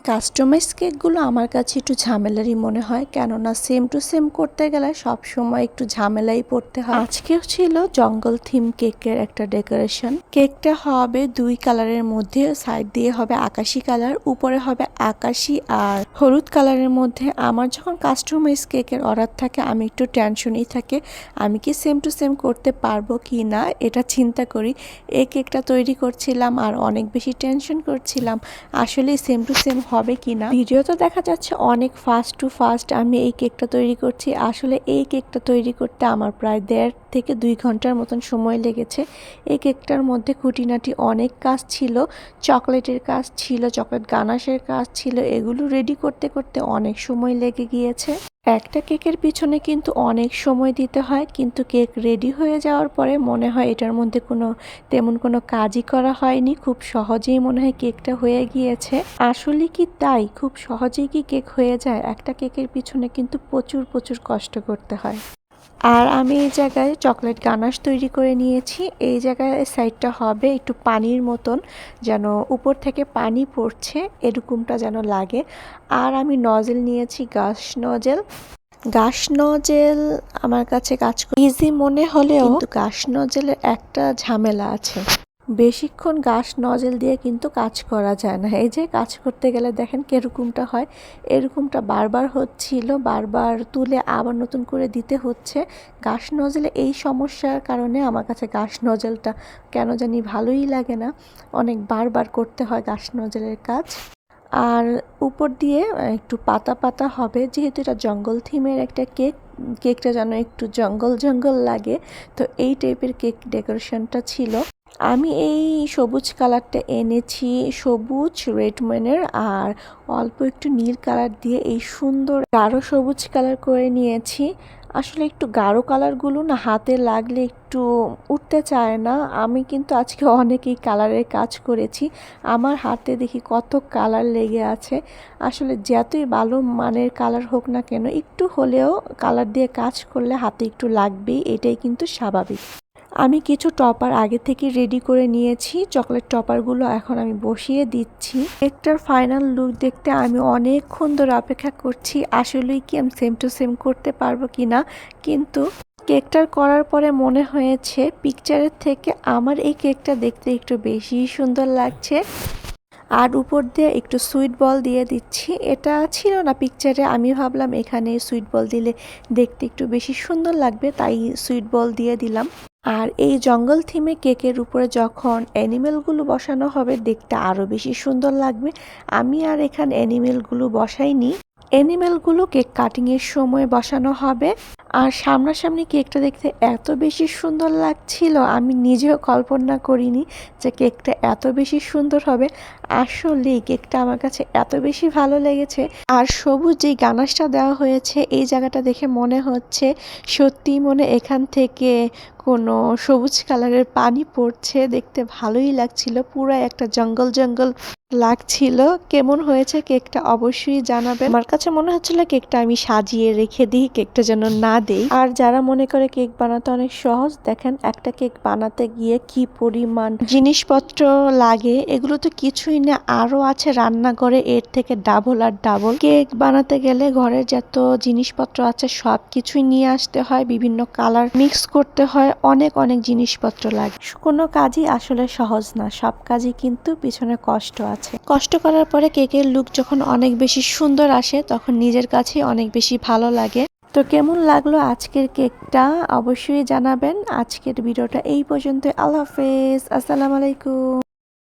Customise কেকগুলো আমার কাছে একটু ঝামেলারই মনে হয়, কেননা সেম টু সেম করতে গেলে সব সময় একটু ঝামেলাই পড়তে হয়। আজকেও ছিল জঙ্গল থিম কেকের একটা ডেকোরেশন। কেকটা হবে দুই কালারের মধ্যে, সাইড দিয়ে হবে আকাশি কালার, উপরে হবে আকাশি আর হলুদ কালারের মধ্যে। আমার যখন কাস্টমাইজ কেকের অর্ডার থাকে আমি একটু টেনশনই থাকে, আমি কি সেম টু সেম করতে পারবো কি না এটা চিন্তা করি। এই কেকটা তৈরি করছিলাম আর অনেক বেশি টেনশন করছিলাম আসলে সেম টু সেম হবে কিনা। ভিডিও তো দেখা যাচ্ছে অনেক ফাস্ট টু ফাস্ট আমি এই কেকটা তৈরি করছি, আসলে এই কেকটা তৈরি করতে আমার প্রায় 1.5 থেকে 2 ঘন্টার মতন সময় লেগেছে। এই কেকটার মধ্যে খুঁটিনাটি অনেক কাজ ছিল, চকলেটের কাজ ছিল, চকলেট গানাশের কাজ ছিল, এগুলো রেডি করতে করতে অনেক সময় লেগে গিয়েছে। একটা কেকের পিছনে কিন্তু অনেক সময় দিতে হয়, কিন্তু কেক রেডি হয়ে যাওয়ার পরে মনে হয় এটার মধ্যে তেমন কোনো কাজই করা হয়নি, খুব সহজেই মনে হয় কেকটা হয়ে গিয়েছে। আসলে কি তাই? খুব সহজেই কি কেক হয়ে যায়? একটা কেকের পিছনে কিন্তু প্রচুর প্রচুর কষ্ট করতে হয়। আর আমি এই জায়গায় চকলেট গানাশ তৈরি করে নিয়েছি। এই জায়গায় সাইডটা হবে একটু পানির মতন, যেন উপর থেকে পানি পড়ছে এরকমটা যেন লাগে। আর আমি নজেল নিয়েছি গাশ নজেল। আমার কাছে কাজ ইজি মনে হলেও কিন্তু গাশ নজেলের একটা ঝামেলা আছে, বেশিক্ষণ গাশ নজেল দিয়ে কিন্তু কাজ করা যায় না। এই যে কাজ করতে গেলে দেখেন কিরকমটা হয়, এরকমটা বারবার হচ্ছিল, বারবার তুলে আবার নতুন করে দিতে হচ্ছে। গাশ নজেলে এই সমস্যার কারণে আমার কাছে গাশ নজেলটা কেন জানি ভালোই লাগে না, অনেক বারবার করতে হয় গাশ নজেলের কাজ। আর উপর দিয়ে একটু পাতা পাতা হবে, যেহেতু এটা জঙ্গল থিমের একটা কেকটা যেন একটু জঙ্গল জঙ্গল লাগে, তো এই টাইপের কেক ডেকোরেশনটা ছিল। আমি এই সবুজ কালারটা এনেছি, সবুজ রেডমেনের, আর অল্প একটু নীল কালার দিয়ে এই সুন্দর গাঢ় সবুজ কালার করে নিয়েছি। আসলে একটু গাঢ় কালারগুলো না হাতে লাগলে একটু উঠতে চায় না। আমি কিন্তু আজকে অনেকেই কালারের কাজ করেছি, আমার হাতে দেখি কত কালার লেগে আছে। আসলে যতই ভালো মানের কালার হোক না কেন, একটু হলেও কালার দিয়ে কাজ করলে হাতে একটু লাগবেই, এটাই কিন্তু স্বাভাবিক। আমি কিছু টপার আগে থেকে রেডি করে নিয়েছি, চকলেট টপারগুলো এখন আমি বসিয়ে দিচ্ছি। কেকটার ফাইনাল লুক দেখতে আমি অনেকক্ষণ ধরে অপেক্ষা করছি, আসলেই কি আমি সেম টু সেম করতে পারবো কি না। কিন্তু কেকটার করার পরে মনে হয়েছে পিকচারের থেকে আমার এই কেকটা দেখতে একটু বেশি সুন্দর লাগছে। আর উপর দিয়ে একটু সুইট বল দিয়ে দিচ্ছি, এটা ছিল না পিকচারে, আমি ভাবলাম এখানে সুইট বল দিলে দেখতে একটু বেশি সুন্দর লাগবে, তাই সুইট বল দিয়ে দিলাম। আর এই জঙ্গল থিমে কেকের উপরে যখন অ্যানিমেলগুলো বসানো হবে দেখতে আরও বেশি সুন্দর লাগবে। আমি আর এখানে অ্যানিমেলগুলো বসাইনি, অ্যানিমেলগুলো কেক কাটিংয়ের সময় বসানো হবে। আর সামনাসামনি কেকটা দেখতে এত বেশি সুন্দর লাগছিল, আমি নিজেও কল্পনা করিনি যে কেকটা এত বেশি সুন্দর হবে। আসলেই কেকটা আমার কাছে এত বেশি ভালো লেগেছে। আর সবুজ যে গানাশটা দেওয়া হয়েছে এই জায়গাটা দেখে মনে হচ্ছে সত্যিই মনে এখান থেকে কোনো সবুজ কালারের পানি পড়ছে, দেখতে ভালোই লাগছিল, পুরো একটা জঙ্গল জঙ্গল লাগছিল। কেমন হয়েছে কেকটা অবশ্যই জানাবেন। আমার কাছে মনে হচ্ছিল কেকটা আমি সাজিয়ে রেখে দিই, কেকটা যেন না দেই। আর যারা মনে করে কেক বানাতে অনেক সহজ, দেখেন একটা কেক বানাতে গিয়ে কি পরিমাণ জিনিসপত্র লাগে, এগুলো তো কিছুই না, আরো আছে রান্নাঘরে এর থেকে ডাবল আর ডাবল। কেক বানাতে গেলে ঘরের যত জিনিসপত্র আছে সব কিছুই নিয়ে আসতে হয়, বিভিন্ন কালার মিক্স করতে হয়, অনেক অনেক জিনিসপত্র লাগে। কোনো কাজই আসলে সহজ না, সব কাজই কিন্তু পিছনে কষ্ট আছে। কষ্ট করার পরে কেকের লুক যখন অনেক বেশি সুন্দর আসে তখন নিজের কাছেই অনেক বেশি ভালো লাগে। তো কেমন লাগলো আজকের কেকটা অবশ্যই জানাবেন। আজকের ভিডিওটা এই পর্যন্ত, আল্লাহ হাফেজ, আসসালামু আলাইকুম।